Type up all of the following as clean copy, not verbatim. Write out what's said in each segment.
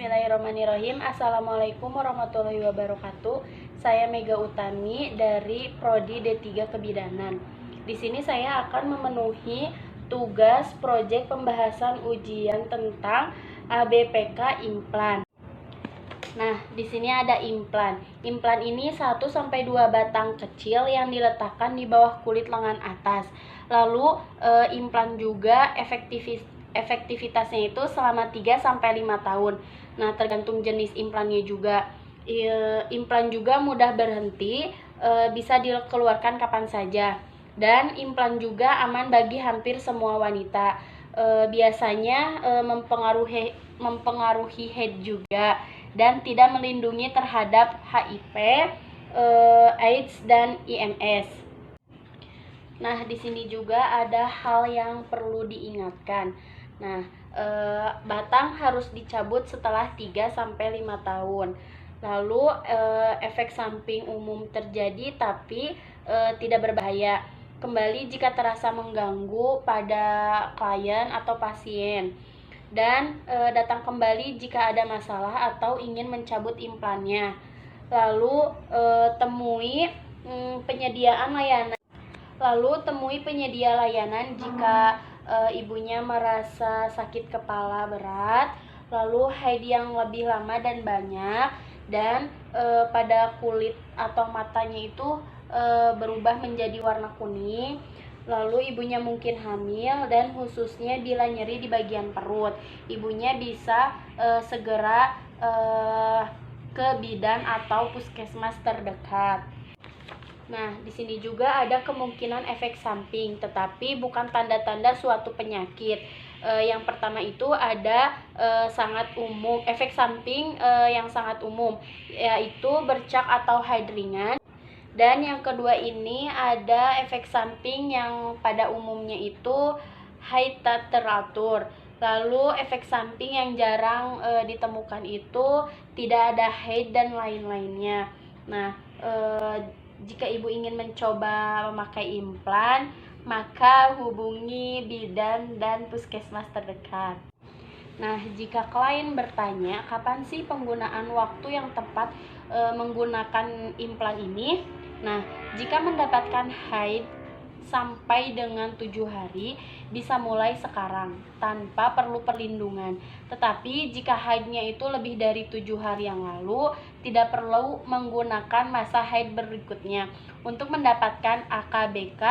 Bismillahirrahmanirrahim. Assalamualaikum warahmatullahi wabarakatuh. Saya Mega Utami dari Prodi D3 Kebidanan. Di sini saya akan memenuhi tugas proyek pembahasan ujian tentang ABPK implan. Nah, di sini ada implan. Implan ini 1 sampai 2 batang kecil yang diletakkan di bawah kulit lengan atas. Lalu implan juga efektivitasnya itu selama 3 sampai 5 tahun. Nah, tergantung jenis implannya juga. Implan juga mudah berhenti, bisa dikeluarkan kapan saja. Dan implan juga aman bagi hampir semua wanita. Biasanya mempengaruhi head juga dan tidak melindungi terhadap HIV, AIDS dan IMS. Nah, di sini juga ada hal yang perlu diingatkan. Nah, batang harus dicabut setelah 3 sampai 5 tahun. Lalu efek samping umum terjadi tapi tidak berbahaya. Kembali jika terasa mengganggu pada klien atau pasien. Dan datang kembali jika ada masalah atau ingin mencabut implannya. Lalu temui penyedia layanan jika ibunya merasa sakit kepala berat, lalu haid yang lebih lama dan banyak, dan pada kulit atau matanya itu berubah menjadi warna kuning. Lalu ibunya mungkin hamil dan khususnya bila nyeri di bagian perut. Ibunya bisa segera ke bidan atau puskesmas terdekat. Nah, di sini juga ada kemungkinan efek samping, tetapi bukan tanda-tanda suatu penyakit. Yang pertama itu ada sangat umum, efek samping yang sangat umum, yaitu bercak atau haid ringan. Dan yang kedua ini ada efek samping yang pada umumnya itu haid tak teratur. Lalu efek samping yang jarang ditemukan itu tidak ada haid dan lain-lainnya. Nah, jika ibu ingin mencoba memakai implan, maka hubungi bidan dan puskesmas terdekat. Nah, jika klien bertanya kapan sih penggunaan waktu yang tepat menggunakan implan ini? Nah, jika mendapatkan haid sampai dengan 7 hari, bisa mulai sekarang tanpa perlu perlindungan. Tetapi jika haidnya itu lebih dari 7 hari yang lalu, tidak perlu menggunakan masa haid berikutnya untuk mendapatkan AKBK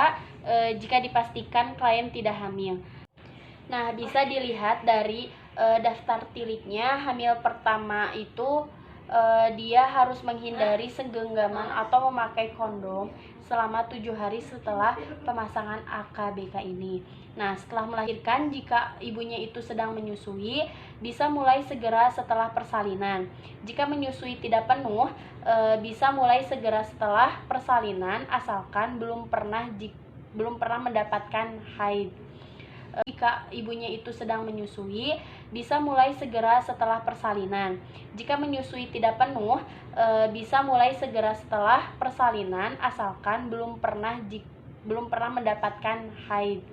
jika dipastikan klien tidak hamil. Nah, bisa dilihat dari daftar tiliknya. Hamil pertama itu dia harus menghindari segenggaman atau memakai kondom selama 7 hari setelah pemasangan AKBK ini. Nah, setelah melahirkan, jika ibunya itu sedang menyusui, bisa mulai segera setelah persalinan. Jika menyusui tidak penuh, bisa mulai segera setelah persalinan asalkan belum pernah mendapatkan haid. Jika ibunya itu sedang menyusui, bisa mulai segera setelah persalinan. Jika menyusui tidak penuh, bisa mulai segera setelah persalinan asalkan belum pernah mendapatkan haid.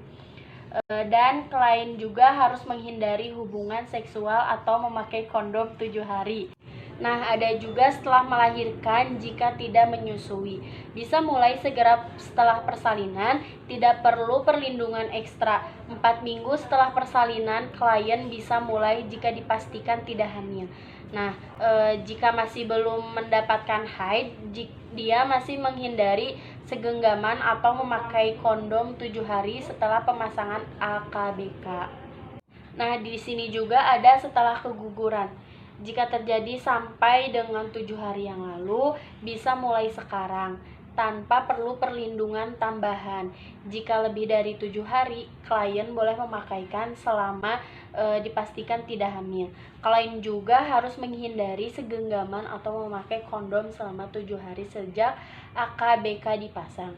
Dan klien juga harus menghindari hubungan seksual atau memakai kondom 7 hari. Nah, ada juga setelah melahirkan jika tidak menyusui. Bisa mulai segera setelah persalinan, tidak perlu perlindungan ekstra. 4 minggu setelah persalinan, klien bisa mulai jika dipastikan tidak hamil. Nah, jika masih belum mendapatkan haid, dia masih menghindari segenggaman atau memakai kondom 7 hari setelah pemasangan AKBK. Nah, di sini juga ada setelah keguguran. Jika terjadi sampai dengan 7 hari yang lalu, bisa mulai sekarang tanpa perlu perlindungan tambahan. Jika lebih dari 7 hari, klien boleh memakaikan selama dipastikan tidak hamil. Klien juga harus menghindari segenggaman atau memakai kondom selama 7 hari sejak AKBK dipasang.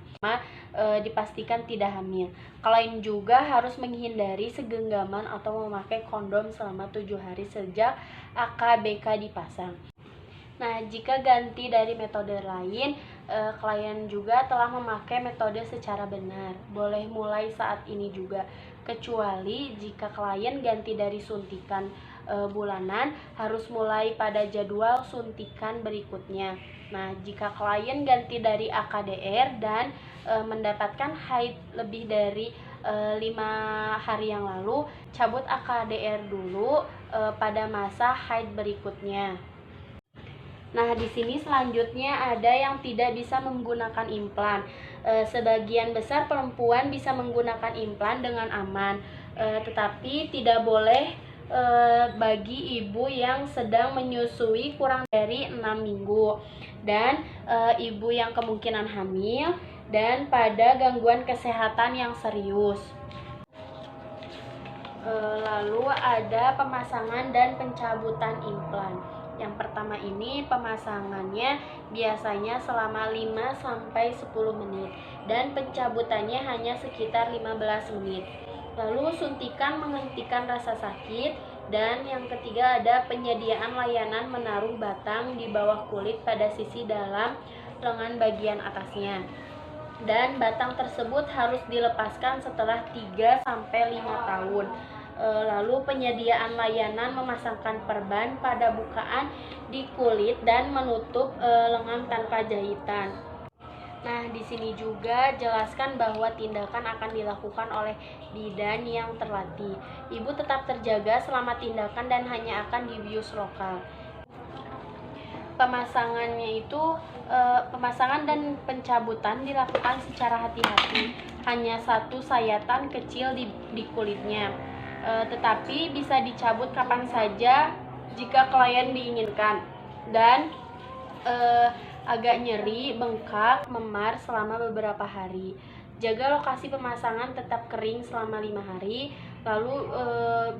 Dipastikan tidak hamil. Klien juga harus menghindari segenggaman atau memakai kondom selama 7 hari sejak AKBK dipasang. Nah, jika ganti dari metode lain, klien juga telah memakai metode secara benar. Boleh mulai saat ini juga, kecuali jika klien ganti dari suntikan bulanan harus mulai pada jadwal suntikan berikutnya. Nah, jika klien ganti dari AKDR dan mendapatkan haid lebih dari 5 hari yang lalu, cabut AKDR dulu pada masa haid berikutnya. Nah, di sini selanjutnya ada yang tidak bisa menggunakan implan. Sebagian besar perempuan bisa menggunakan implan dengan aman, tetapi tidak boleh bagi ibu yang sedang menyusui kurang dari 6 minggu dan ibu yang kemungkinan hamil dan pada gangguan kesehatan yang serius. Lalu ada pemasangan dan pencabutan implan. Yang pertama ini pemasangannya biasanya selama 5-10 menit dan pencabutannya hanya sekitar 15 menit. Lalu suntikan menghentikan rasa sakit, dan yang ketiga ada penyediaan layanan menaruh batang di bawah kulit pada sisi dalam lengan bagian atasnya. Dan batang tersebut harus dilepaskan setelah 3-5 tahun. Lalu penyediaan layanan memasangkan perban pada bukaan di kulit dan menutup lengan tanpa jahitan. Nah, di sini juga jelaskan bahwa tindakan akan dilakukan oleh bidan yang terlatih. Ibu tetap terjaga selama tindakan dan hanya akan dibius lokal. Pemasangan dan pencabutan dilakukan secara hati-hati, hanya satu sayatan kecil di kulitnya, tetapi bisa dicabut kapan saja jika klien diinginkan, dan agak nyeri, bengkak, memar selama beberapa hari. Jaga lokasi pemasangan tetap kering selama 5 hari, lalu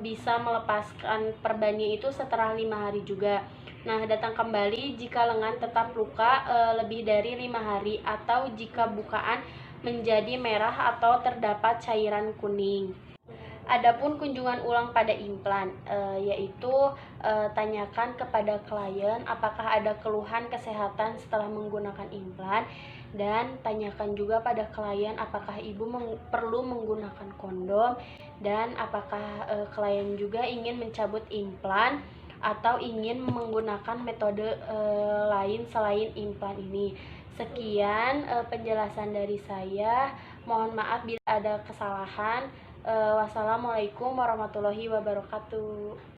bisa melepaskan perbannya itu setelah 5 hari juga. Nah, datang kembali jika lengan tetap luka lebih dari 5 hari atau jika bukaan menjadi merah atau terdapat cairan kuning. Adapun kunjungan ulang pada implan, yaitu tanyakan kepada klien apakah ada keluhan kesehatan setelah menggunakan implan, dan tanyakan juga pada klien apakah ibu perlu menggunakan kondom, dan apakah klien juga ingin mencabut implan atau ingin menggunakan metode lain selain implan ini. Sekian penjelasan dari saya. Mohon maaf bila ada kesalahan. Wassalamualaikum warahmatullahi wabarakatuh.